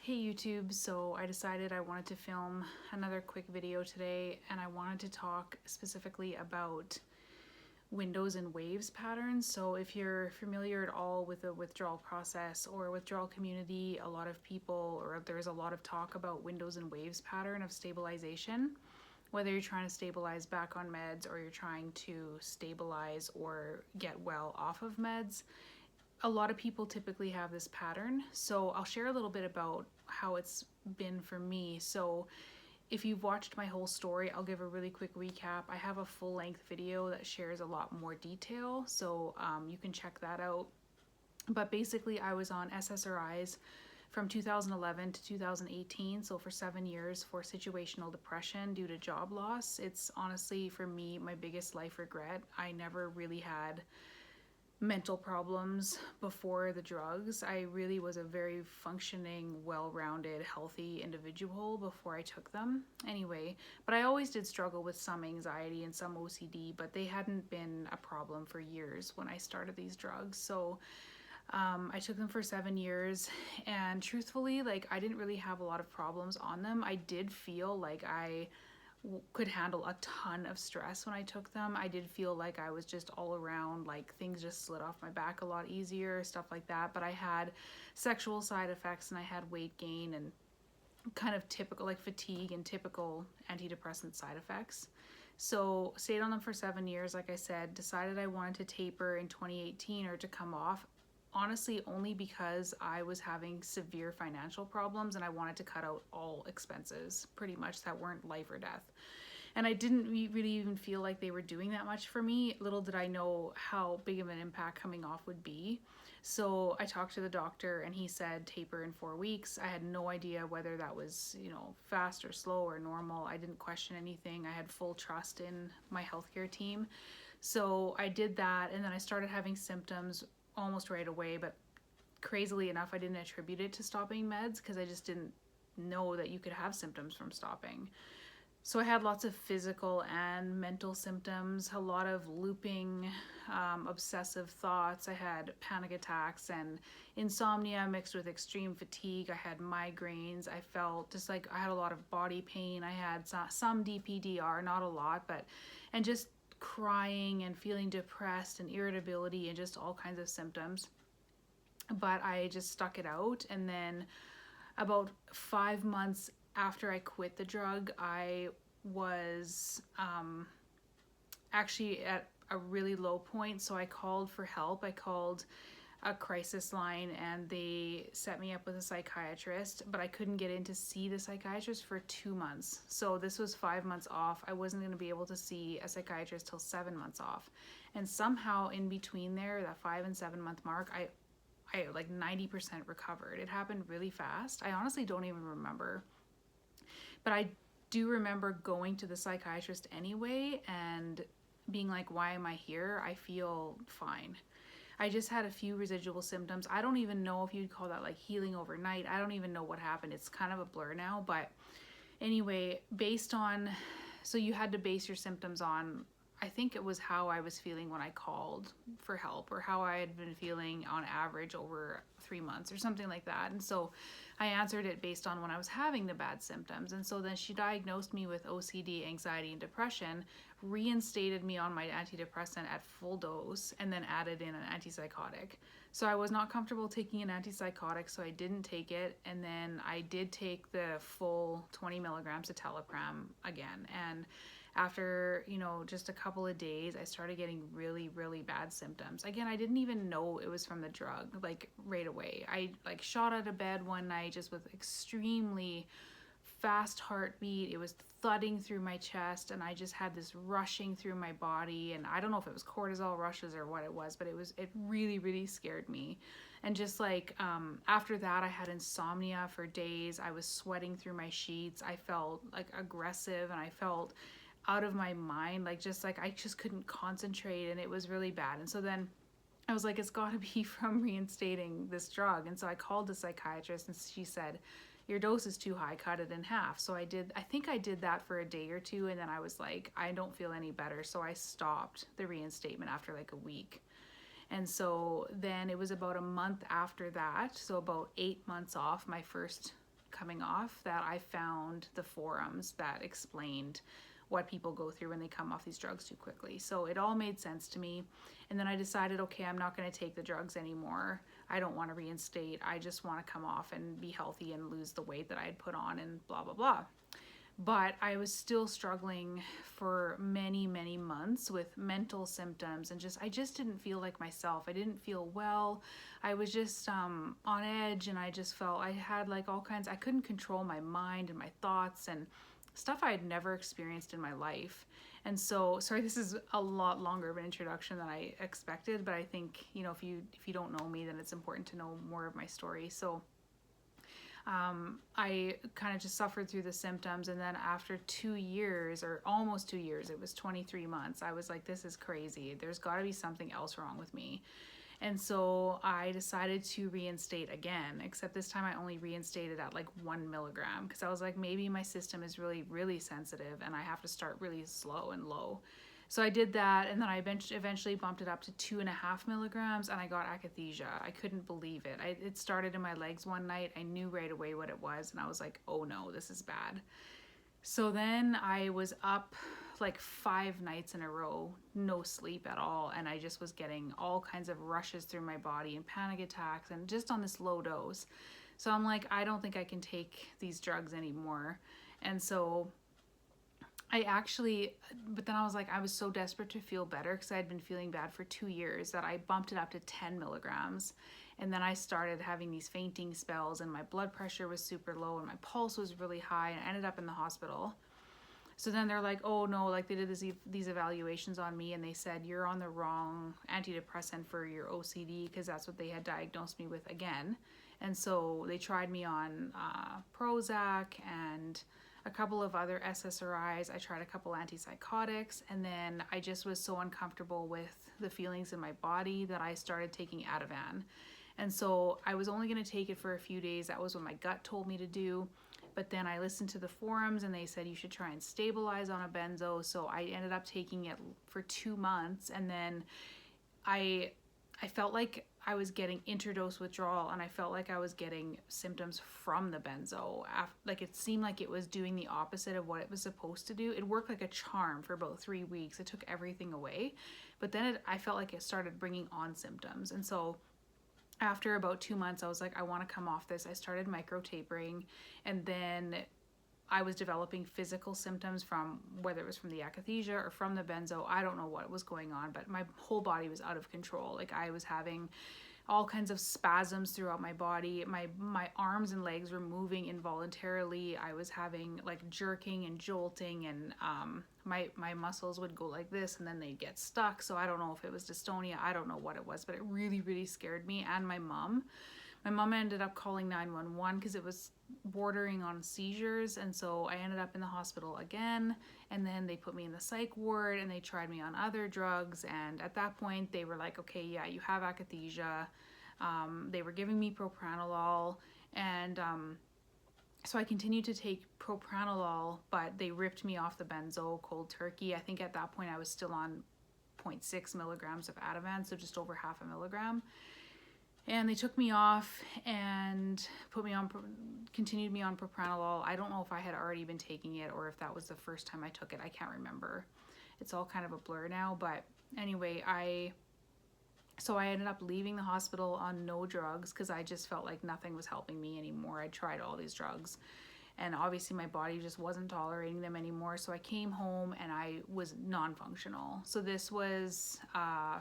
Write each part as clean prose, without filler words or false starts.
Hey YouTube, so I decided I wanted to film another quick video today, and I wanted to talk specifically about windows and waves patterns. So if you're familiar at all with the withdrawal process or withdrawal community, a lot of people, or there's a lot of talk about windows and waves pattern of stabilization, whether you're trying to stabilize back on meds or you're trying to stabilize or get well off of meds. A lot of people typically have this pattern. So I'll share a little bit about how it's been for me. So if you've watched my whole story, I'll give a really quick recap. I have a full-length video that shares a lot more detail, so you can check that out. But basically, I was on SSRIs from 2011 to 2018, so for 7 years, for situational depression due to job loss. It's honestly, for me, my biggest life regret. I never really had mental problems before the drugs. I really was a very functioning, well-rounded, healthy individual before I took them. Anyway, but I always did struggle with some anxiety and some OCD, but they hadn't been a problem for years when I started these drugs. So I took them for 7 years, and truthfully, like, I didn't really have a lot of problems on them. I did feel like I could handle a ton of stress when I took them. I did feel like I was just all around, like, things just slid off my back a lot easier, stuff like that. But I had sexual side effects, and I had weight gain and kind of typical, like, fatigue and typical antidepressant side effects. So stayed on them for 7 years, like I said, decided I wanted to taper in 2018 or to come off. Honestly, only because I was having severe financial problems and I wanted to cut out all expenses, pretty much, that weren't life or death. And I didn't really even feel like they were doing that much for me. Little did I know how big of an impact coming off would be. So I talked to the doctor and he said taper in 4 weeks. I had no idea whether that was, fast or slow or normal. I didn't question anything. I had full trust in my healthcare team. So I did that, and then I started having symptoms almost right away, but crazily enough, I didn't attribute it to stopping meds because I just didn't know that you could have symptoms from stopping. So I had lots of physical and mental symptoms, a lot of looping, obsessive thoughts. I had panic attacks and insomnia mixed with extreme fatigue. I had migraines. I felt just like I had a lot of body pain. I had some DPDR, not a lot, and just crying and feeling depressed and irritability and just all kinds of symptoms. But I just stuck it out, and then about 5 months after I quit the drug, I was actually at a really low point, so I called for help. I called a crisis line and they set me up with a psychiatrist, but I couldn't get in to see the psychiatrist for 2 months. So this was 5 months off. I wasn't going to be able to see a psychiatrist till 7 months off. And somehow in between there, that 5 and 7 month mark, I like 90% recovered. It happened really fast. I honestly don't even remember. But I do remember going to the psychiatrist anyway and being like, why am I here? I feel fine. I just had a few residual symptoms. I don't even know if you'd call that like healing overnight. I don't even know what happened. It's kind of a blur now. But anyway, so you had to base your symptoms on, I think it was how I was feeling when I called for help, or how I had been feeling on average over 3 months or something like that. And so I answered it based on when I was having the bad symptoms. And so then she diagnosed me with OCD, anxiety, and depression, reinstated me on my antidepressant at full dose, and then added in an antipsychotic. So I was not comfortable taking an antipsychotic, so I didn't take it. And then I did take the full 20 milligrams of Telegram again. And after, just a couple of days, I started getting really, really bad symptoms. Again, I didn't even know it was from the drug, like, right away. I, like, shot out of bed one night just with extremely fast heartbeat. It was thudding through my chest, and I just had this rushing through my body. And I don't know if it was cortisol rushes or what it was, but it really, really scared me. And just like, after that, I had insomnia for days. I was sweating through my sheets. I felt like aggressive, and I felt out of my mind, I just couldn't concentrate, and it was really bad. And so then I was like, it's got to be from reinstating this drug. And so I called the psychiatrist, and she said, your dose is too high, cut it in half. So I think I did that for a day or two, and then I was like, I don't feel any better. So I stopped the reinstatement after like a week. And so then it was about a month after that, so about 8 months off my first coming off that I found the forums that explained what people go through when they come off these drugs too quickly. So it all made sense to me. And then I decided, okay, I'm not going to take the drugs anymore. I don't want to reinstate. I just want to come off and be healthy and lose the weight that I had put on and blah, blah, blah. But I was still struggling for many, many months with mental symptoms and I just didn't feel like myself. I didn't feel well. I was just on edge, and I just felt I had like all kinds, I couldn't control my mind and my thoughts and stuff I had never experienced in my life. And so, sorry, this is a lot longer of an introduction than I expected, but I think, you know, if you don't know me, then it's important to know more of my story. So I kind of just suffered through the symptoms, and then after 2 years, or almost 2 years, it was 23 months, I was like, this is crazy. There's got to be something else wrong with me. And so I decided to reinstate again, except this time I only reinstated at like 1 milligram, because I was like, maybe my system is really, really sensitive and I have to start really slow and low. So I did that, and then I eventually bumped it up to 2.5 milligrams, and I got akathisia. I couldn't believe it. It started in my legs one night. I knew right away what it was, and I was like, oh no, this is bad. So then I was up like 5 nights in a row, no sleep at all, and I just was getting all kinds of rushes through my body and panic attacks, and just on this low dose. So I'm like, I don't think I can take these drugs anymore. And so but then I was like, I was so desperate to feel better because I had been feeling bad for 2 years that I bumped it up to 10 milligrams. And then I started having these fainting spells, and my blood pressure was super low and my pulse was really high, and I ended up in the hospital. So then they're like, oh no, like they did these evaluations on me, and they said, you're on the wrong antidepressant for your OCD, because that's what they had diagnosed me with again. And so they tried me on Prozac and a couple of other SSRIs. I tried a couple antipsychotics, and then I just was so uncomfortable with the feelings in my body that I started taking Ativan. And so I was only going to take it for a few days. That was what my gut told me to do. But then I listened to the forums, and they said you should try and stabilize on a benzo. So I ended up taking it for 2 months, and then I felt like I was getting interdose withdrawal, and I felt like I was getting symptoms from the benzo. Like it seemed like it was doing the opposite of what it was supposed to do. It worked like a charm for about 3 weeks. It took everything away, but then I felt like it started bringing on symptoms. And so after about 2 months, I was like, I want to come off this. I started micro tapering, and then I was developing physical symptoms from whether it was from the akathisia or from the benzo. I don't know what was going on, but my whole body was out of control. Like I was having all kinds of spasms throughout my body. My arms and legs were moving involuntarily. I was having like jerking and jolting, and my muscles would go like this, and then they'd get stuck. So I don't know if it was dystonia. I don't know what it was, but it really, really scared me and my mom. My mom ended up calling 911 because it was bordering on seizures, and so I ended up in the hospital again, and then they put me in the psych ward, and they tried me on other drugs, and at that point they were like, okay, yeah, you have akathisia. They were giving me propranolol, and so I continued to take propranolol, but they ripped me off the benzo cold turkey. I think at that point I was still on 0.6 milligrams of Ativan, so just over half a milligram. And they took me off and continued me on propranolol. I don't know if I had already been taking it or if that was the first time I took it. I can't remember. It's all kind of a blur now. But anyway, I ended up leaving the hospital on no drugs because I just felt like nothing was helping me anymore. I tried all these drugs, and obviously my body just wasn't tolerating them anymore. So I came home and I was non-functional. So this was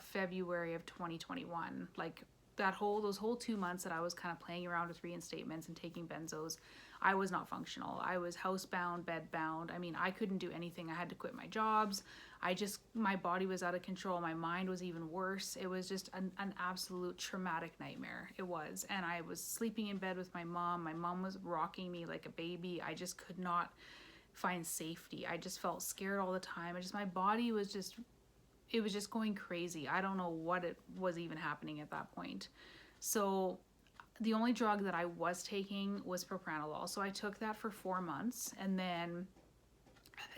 February of 2021. Like those whole 2 months that I was kind of playing around with reinstatements and taking benzos, I was not functional. I was housebound, bedbound. I mean, I couldn't do anything. I had to quit my jobs. My body was out of control. My mind was even worse. It was just an absolute traumatic nightmare. It was. And I was sleeping in bed with my mom. My mom was rocking me like a baby. I just could not find safety. I just felt scared all the time. My body was just, it was just going crazy. I don't know what it was even happening at that point. So the only drug that I was taking was propranolol. So I took that for 4 months, and then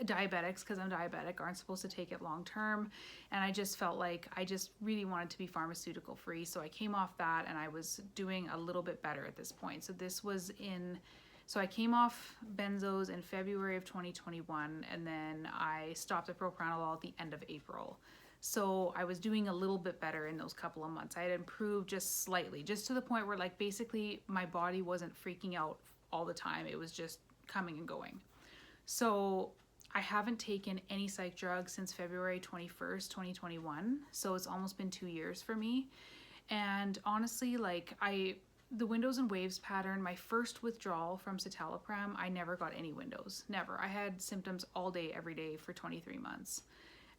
diabetics, because I'm diabetic, aren't supposed to take it long term, and I just felt like I just really wanted to be pharmaceutical free. So I came off that, and I was doing a little bit better at this point. So this was in So I came off benzos in February of 2021, and then I stopped the propranolol at the end of April. So I was doing a little bit better in those couple of months. I had improved just slightly, just to the point where like basically my body wasn't freaking out all the time. It was just coming and going. So I haven't taken any psych drugs since February 21st, 2021. So it's almost been 2 years for me. And honestly, like the windows and waves pattern, my first withdrawal from citalopram, I never got any windows, never. I had symptoms all day, every day for 23 months.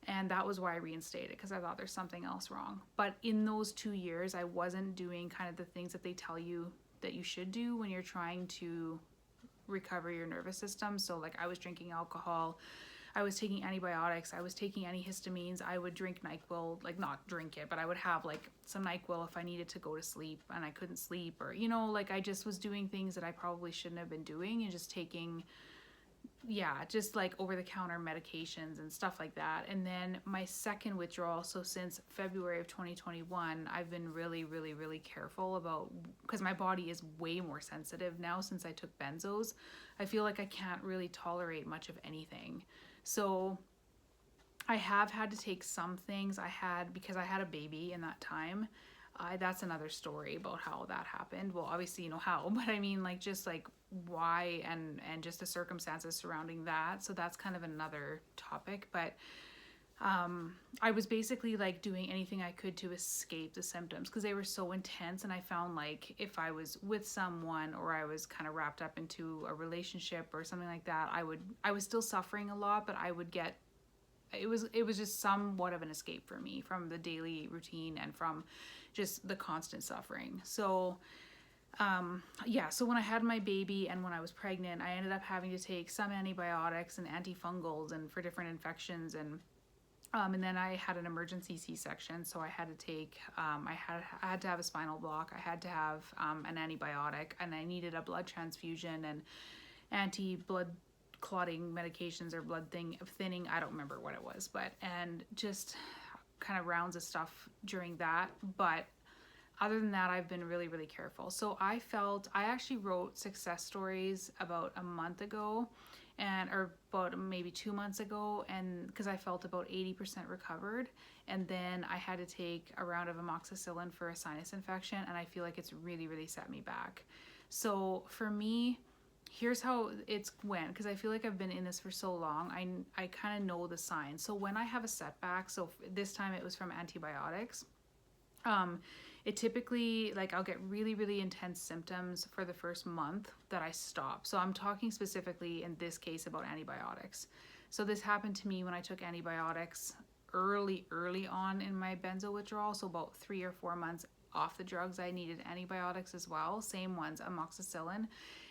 And that was why I reinstated, because I thought there's something else wrong. But in those 2 years, I wasn't doing kind of the things that they tell you that you should do when you're trying to recover your nervous system. So like I was drinking alcohol, I was taking antibiotics, I was taking antihistamines, I would drink NyQuil, like not drink it, but I would have like some NyQuil if I needed to go to sleep and I couldn't sleep, or, you know, like I just was doing things that I probably shouldn't have been doing, and just taking, just like over-the-counter medications and stuff like that. And then my second withdrawal, so since February of 2021, I've been really, really, really careful about, because my body is way more sensitive now since I took benzos. I feel like I can't really tolerate much of anything. So I have had to take some things because I had a baby in that time. That's another story about how that happened. Well, obviously you know how, but I mean like just like why and just the circumstances surrounding that. So that's kind of another topic. But I was basically like doing anything I could to escape the symptoms because they were so intense, and I found like if I was with someone or I was kind of wrapped up into a relationship or something like that, I was still suffering a lot, but I would get it was just somewhat of an escape for me from the daily routine and from just the constant suffering. So so when I had my baby and when I was pregnant, I ended up having to take some antibiotics and antifungals and for different infections, and then I had an emergency C-section, so I had to take I had to have a spinal block, I had to have an antibiotic, and I needed a blood transfusion and anti-blood clotting medications or blood thinning, I don't remember what it was, and just kind of rounds of stuff during that. But other than that, I've been really, really careful. So I actually wrote success stories about a month ago, or about maybe 2 months ago, and because I felt about 80% recovered, and then I had to take a round of amoxicillin for a sinus infection, and I feel like it's really, really set me back. So for me, here's how it's went, because I feel like I've been in this for so long. I kind of know the signs. So when I have a setback, so this time it was from antibiotics, it typically, like, I'll get really, really intense symptoms for the first month that I stop. So I'm talking specifically in this case about antibiotics. So this happened to me when I took antibiotics early on in my benzo withdrawal. So about 3 or 4 months off the drugs, I needed antibiotics as well, same ones, amoxicillin.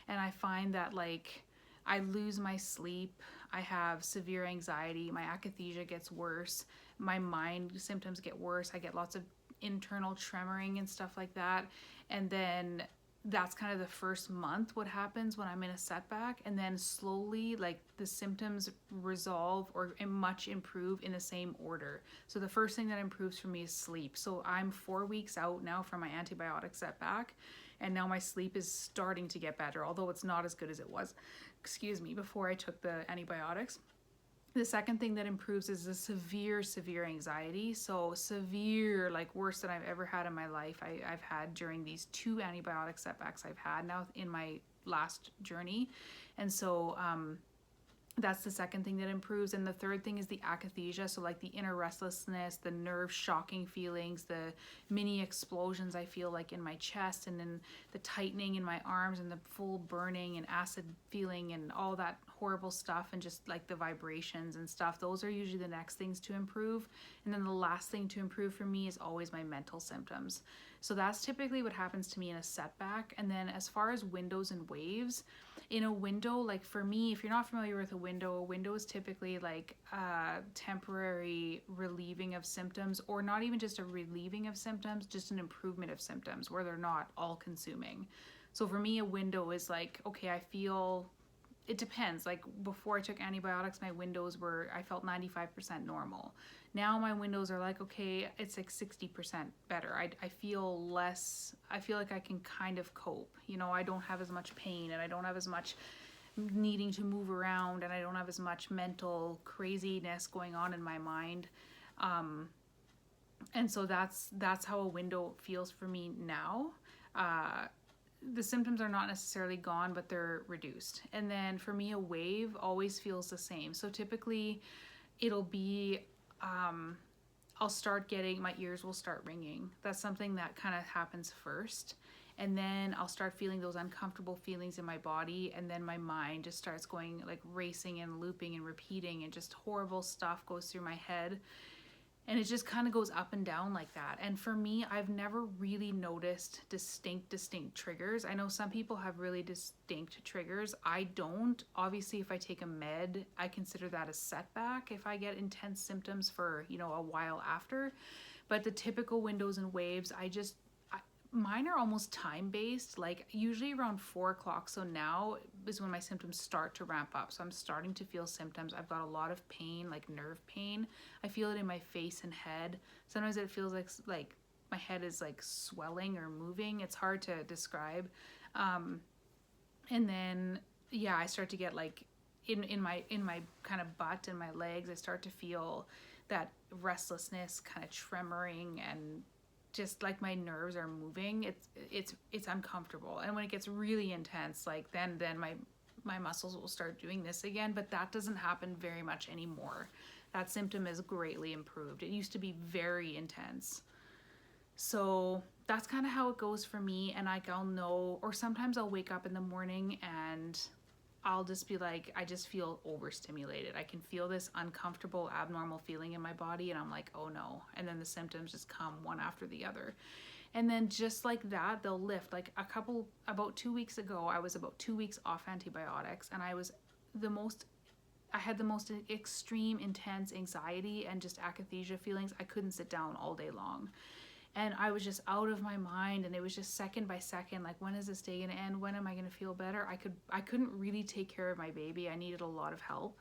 And I find that like I lose my sleep, I have severe anxiety, my akathisia gets worse, my mind symptoms get worse, I get lots of internal tremoring and stuff like that. And then that's kind of the first month what happens when I'm in a setback, and then slowly like the symptoms resolve or much improve in the same order. So the first thing that improves for me is sleep. So I'm 4 weeks out now from my antibiotic setback, and now my sleep is starting to get better, although it's not as good as it was, before I took the antibiotics. The second thing that improves is the severe anxiety. So severe, like worse than I've ever had in my life, I've had during these 2 antibiotic setbacks I've had now in my last journey. And so that's the second thing that improves. And the third thing is the akathisia, so like the inner restlessness, the nerve shocking feelings, the mini explosions I feel like in my chest, and then the tightening in my arms, and the full burning and acid feeling and all that horrible stuff, and just like the vibrations and stuff. Those are usually the next things to improve. And then the last thing to improve for me is always my mental symptoms. So that's typically what happens to me in a setback. And then as far as windows and waves, in a window, like for me, if you're not familiar with a window is typically like a temporary relieving of symptoms, or not even just a relieving of symptoms, just an improvement of symptoms where they're not all consuming. So for me, a window is like, okay, I feel it depends. Like before I took antibiotics, my windows were, I felt 95% normal. Now my windows are like, okay, it's like 60% better. I feel less, I feel like I can kind of cope. You know, I don't have as much pain, and I don't have as much needing to move around, and I don't have as much mental craziness going on in my mind. And so that's how a window feels for me now. The symptoms are not necessarily gone, but they're reduced. And then for me, a wave always feels the same. So typically it'll be, I'll start getting, my ears will start ringing. That's something that kind of happens first. And then I'll start feeling those uncomfortable feelings in my body. And then my mind just starts going like racing and looping and repeating, and just horrible stuff goes through my head. And it just kind of goes up and down like that. And for me, I've never really noticed distinct triggers. I know some people have really distinct triggers. I don't. Obviously, if I take a med, I consider that a setback if I get intense symptoms for, you know, a while after. But the typical windows and waves, mine are almost time-based, like usually around 4 o'clock. So now is when my symptoms start to ramp up. So I'm starting to feel symptoms. I've got a lot of pain, like nerve pain. I feel it in my face and head. Sometimes it feels like my head is like swelling or moving. It's hard to describe. And then, yeah, I start to get like in my kind of butt and my legs, I start to feel that restlessness, kind of tremoring, and just like my nerves are moving. It's uncomfortable. And when it gets really intense, like then my muscles will start doing this again, but that doesn't happen very much anymore. That symptom is greatly improved. It used to be very intense. So that's kind of how it goes for me. And like I'll know, or sometimes I'll wake up in the morning and I'll just be like, I just feel overstimulated. I can feel this uncomfortable, abnormal feeling in my body, and I'm like, oh no. And then the symptoms just come one after the other. And then just like that, they'll lift. Like about 2 weeks ago, I was about 2 weeks off antibiotics, and I had the most extreme, intense anxiety and just akathisia feelings. I couldn't sit down all day long. And I was just out of my mind, and it was just second by second, like, when is this day gonna end? When am I gonna feel better? I couldn't really take care of my baby. I needed a lot of help.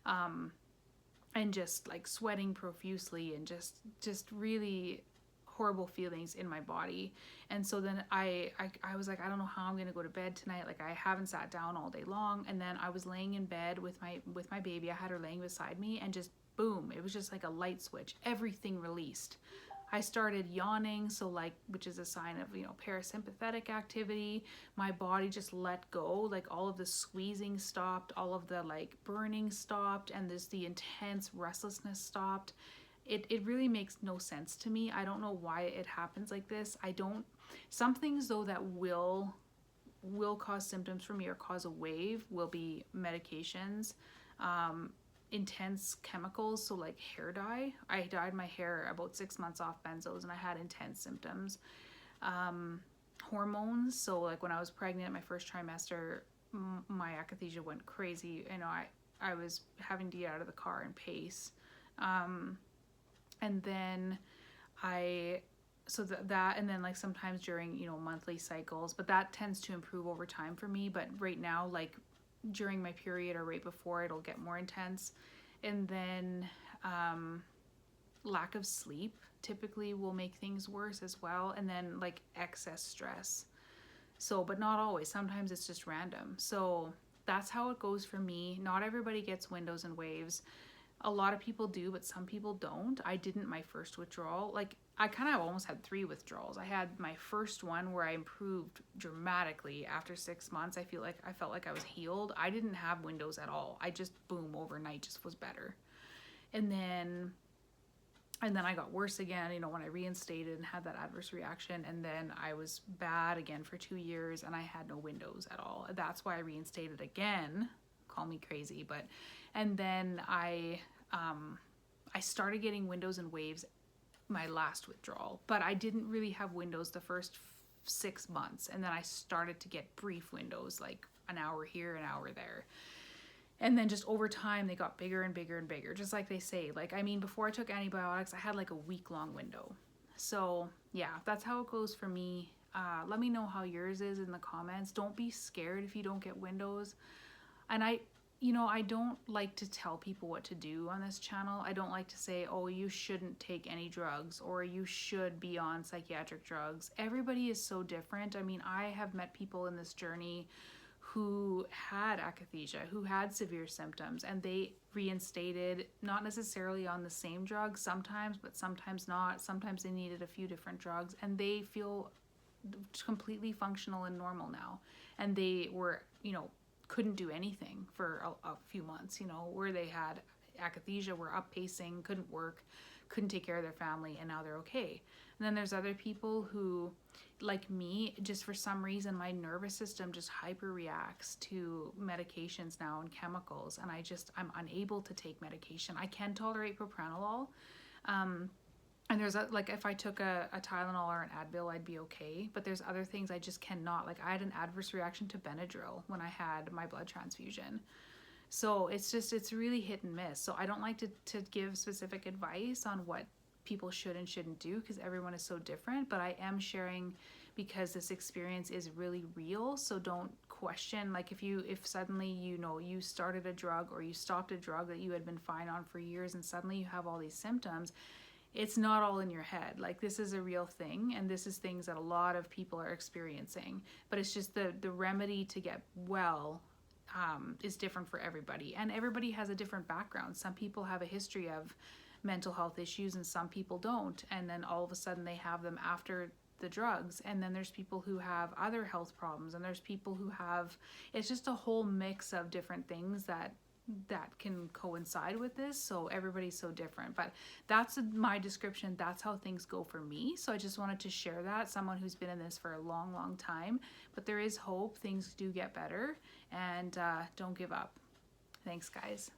And just like sweating profusely, and just really horrible feelings in my body. And so then I was like, I don't know how I'm gonna go to bed tonight. Like, I haven't sat down all day long. And then I was laying in bed with my baby. I had her laying beside me, and just boom, it was just like a light switch. Everything released. I started yawning, so like, which is a sign of, you know, parasympathetic activity. My body just let go, like all of the squeezing stopped, all of the like burning stopped, and the intense restlessness stopped. It really makes no sense to me. I don't know why it happens like this. Some things though that will cause symptoms for me or cause a wave will be medications, intense chemicals, so like hair dye. I dyed my hair about 6 months off benzos, and I had intense symptoms. Hormones, so like when I was pregnant, my first trimester, my akathisia went crazy. You know, I was having to get out of the car and pace. And then that, and then like sometimes during, you know, monthly cycles, but that tends to improve over time for me. But right now, like during my period or right before, it'll get more intense. And then lack of sleep typically will make things worse as well. And then like excess stress. So, but not always. Sometimes it's just random. So that's how it goes for me. Not everybody gets windows and waves. A lot of people do, but some people don't. I didn't my first withdrawal. Like, I kind of almost had 3 withdrawals. I had my first one where I improved dramatically after 6 months. I felt like I was healed. I didn't have windows at all. I just, boom, overnight just was better. And then I got worse again, you know, when I reinstated and had that adverse reaction. And then I was bad again for 2 years, and I had no windows at all. That's why I reinstated again. Call me crazy, but, and then I started getting windows and waves my last withdrawal, but I didn't really have windows the first 6 months. And then I started to get brief windows, like an hour here, an hour there. And then just over time, they got bigger and bigger and bigger. Just like they say, like, I mean, before I took antibiotics, I had like a week-long window. So yeah, that's how it goes for me. Let me know how yours is in the comments. Don't be scared if you don't get windows. And I don't like to tell people what to do on this channel. I don't like to say, oh, you shouldn't take any drugs or you should be on psychiatric drugs. Everybody is so different. I mean, I have met people in this journey who had akathisia, who had severe symptoms, and they reinstated, not necessarily on the same drug sometimes, but sometimes not. Sometimes they needed a few different drugs, and they feel completely functional and normal now. And they were, couldn't do anything for a few months, where they had akathisia, were up pacing, couldn't work, couldn't take care of their family, and now they're okay. And then there's other people who, like me, just for some reason my nervous system just hyper reacts to medications now and chemicals, and I'm unable to take medication. I can tolerate propranolol, and there's like if I took a Tylenol or an Advil, I'd be okay. But there's other things I just cannot. Like I had an adverse reaction to Benadryl when I had my blood transfusion. So it's really hit and miss. So I don't like to give specific advice on what people should and shouldn't do because everyone is so different. But I am sharing because this experience is really real. So don't question, like if suddenly you started a drug or you stopped a drug that you had been fine on for years and suddenly you have all these symptoms, it's not all in your head. Like this is a real thing, and this is things that a lot of people are experiencing, but it's just the remedy to get well is different for everybody, and everybody has a different background. Some people have a history of mental health issues and some people don't, and then all of a sudden they have them after the drugs. And then there's people who have other health problems, and there's people who have, it's just a whole mix of different things that can coincide with this. So everybody's so different, but that's my description. That's how things go for me. So I just wanted to share that, someone who's been in this for a long time, but there is hope. Things do get better, and don't give up. Thanks, guys.